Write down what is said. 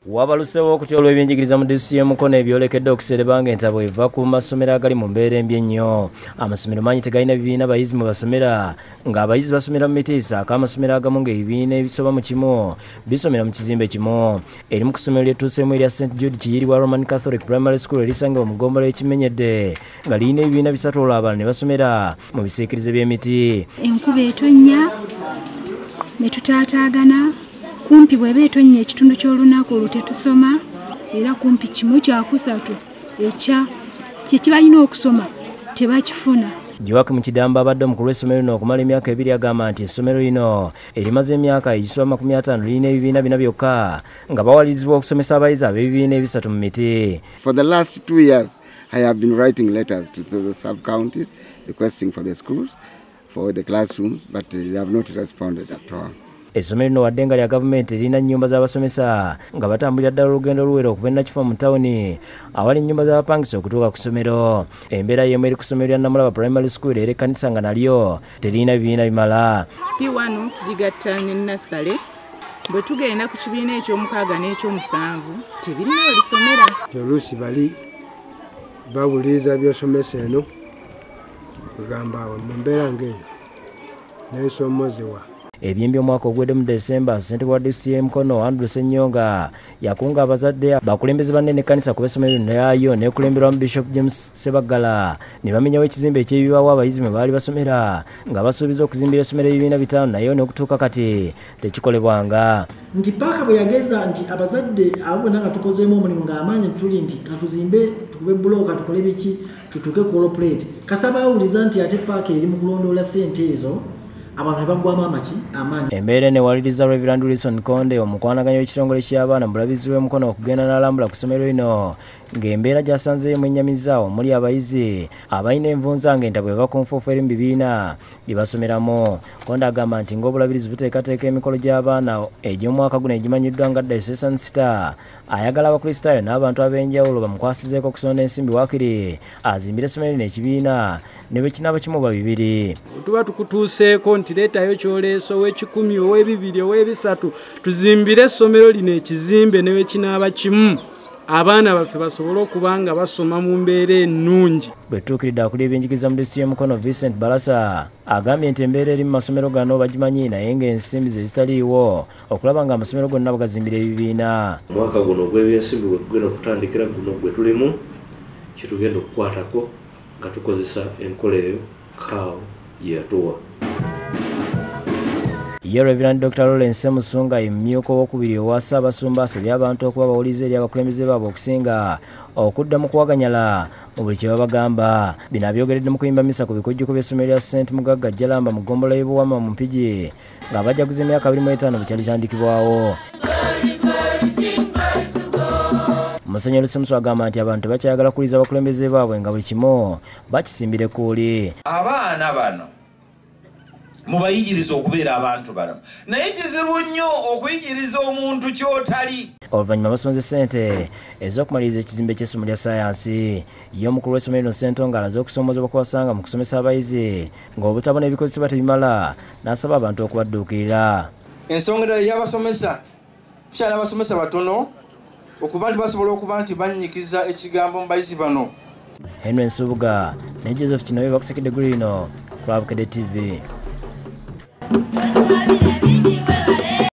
Wabaluseewo okutyolwa ebyenjigiriza mu disitulikiti y'e Mukono ebyolekedde okusereba ng'entabo eva ku masomero agali mu mbeera embi ennyo. Amasomero mangi tegalina bibiina bayizi mu basomera, ng'abayizi basomera mu miti ssaako amasomero agamu ng'ebibiina ebisoba mu kimu bisomera mu kizimbe kimu. Eri mu kusomero lyetuuseemu erya St Jude Kiyirirwa Roman Catholic Primary School erisangibwa mu ggombolola y'Ekimenyedde nga lirina ebibiina bisatu olwo abalala ne basomera mu bisiikirize by'emiti. Enkuba etonnya ne tutaataagana. Kumpi bw'eba etonnya ekitundu ky'olunaku olwo tetusoma era kumpi kimu kyakusatu ekya kye balina okusoma tebakifuna. Joakim Kidamba abadde omukulu w'essomero lino okumala emyaka 2 agamba nti essomero lino erimaze emyaka egisoba 50 lirina ebibiina bina byokka nga bawalirizibwa okusomesa abayizi ab'ebibiina ebisatu mu miti. For the last 2 years I have been writing letters to the sub-counties requesting for the schools, for the classrooms, but they have not responded at all. Essomero lino wadde nga lya gavumenti erina ennyumba z'abasomesa nga batambulira ddala olugendo oluwera okuva e Nakifa mu tawuni awali ennyumba z'abapangisa okutuuka ku ssomero. Embeera y'emu eri ku ssomero lya Namulaba Primary School era ekkanisa nga nalyo terina bibiina bimala. P1 tugigatta ne Nassale bwe tugenda ku kibiina eky'omukaaga n'ekyomusanvu tebirina walisomera. Oluusi bali bawuliriza byosomesa eno kugamba awo mu mbeera ng'eyo n'ebisoomoozewa. Ebyembi omwaka ogwedde mu December, ssentebe wa disitulikiti y'e Mukono Andrew Ssenyonga yakunga abazadde bakulembeze banne n'ekkanisa ku b'essomero lino lyayo n'ekulemberwamu Bishop James Ssebaggala ne bamenyawo ekizimbe eky'ebibaawo abayizi mwe baali basomera nga basuubiza okuzimbira essomero ebibiina 5 naye n'okutuuka kati tekikolebwanga. Nti paaka bwe yageza nti abazadde abo bonna nga tukozeemu omulimu ng'amaanyi tuli nti katuzimbe tukube bulooka tukole biki tutuuke ku oloplate kasaba awuliza nti ate paaka eri mu kulondoola ssente ezo abantu bagwamu amaanyi. Embeera enewaliriza Reverend Wilson Konde omukwanaganya w'ekitongole ky'abaana mulabizi w'e Mukono okugenda n'alambula ku ssomero lino ng'embeera gyasanzeemu ennyamiza omuli abayizi abalina envunza ng'entabo eva ku nfuufu eri mu bibiina bye basomeramu. Konde agamba nti ng'obulabirizi buteekateeka emikolo gy'abaana egy'omwaka guno egimanyiddwa nga Diocesan Star ayagala abakristaayo n'abantu ab'enjawulo bamukwasizeeko okusonda ensimbi waakiri azimbire essomero lino ekibiina ne bwe kinaaba kimuba 2. Tuba tukutuuseeko nti leetayo kyoleeso ow'ekikumi ow'ebibiri ow'ebisatu tuzimbire essomero lino ekizimbe ne bwe kinaaba kimu abaana baffe basobole okuba nga basoma mu mbeera ennungi. Bwe tutuukiridde akulira ebyenjigiriza mu disitulikiti y'e Mukono Vincent Balasa agambye nti embeera eri mu masomero gano bagimanyi naye ng'ensimbi ze zitaliiwo okulaba nga amasomero gonna bagazimbira ebibiina. Omwaka guno ogw'ebyensimbi bwe tugenda okutandikira guno gwe tulimu kitugenda okukwatako nga tukozesa enkola eyo kaawo yatuwa. Ye Reverend Dr. Lawrence Musunga emyuka ow'okubiri owa Ssaabasumba asabye abantu okuba bawulize eri abakulembeze baabwe okusinga okudda mu kuwaganyala mu buli kye babagamba. Bino abyogeredde mu kuyimba misa ku bikujjuko by'essomero lya St Mugagga Jalamba mu ggombolola y'e Buwama mu Mpigi ng'abajaguza emyaka 25 bwe kyalitandikibwawo. Musenyeri Semusu agamba nti abantu bakyayagala kuwuliza abakulembeze baabwe nga buli kimu bakisimbire kuuli. Abaana bano mubayigiriza okubeera abantu balamu naye kizibu nnyo okuyigiriza omuntu kyotali. Oluvannyuma basonze ssente ez'okumaliriza ekizimbe ky'essomo lya saayansi y'omukulu w'essomero lino Ssentonga alaze okusoomozebwa kwabasanga mu kusomesa abayizi ng'obutabona ebikozesebwa tebimala n'asaba abantu okubadduukirira. Ensonga y'abasomesa kukyali abasomesa batono okuba nti basobola okuba nti bannyikiza ekigambo mu bayizi bano. Henry Nsubuga ne Joseph Kinobe bakusekidde guli lino ku Bukedde TV.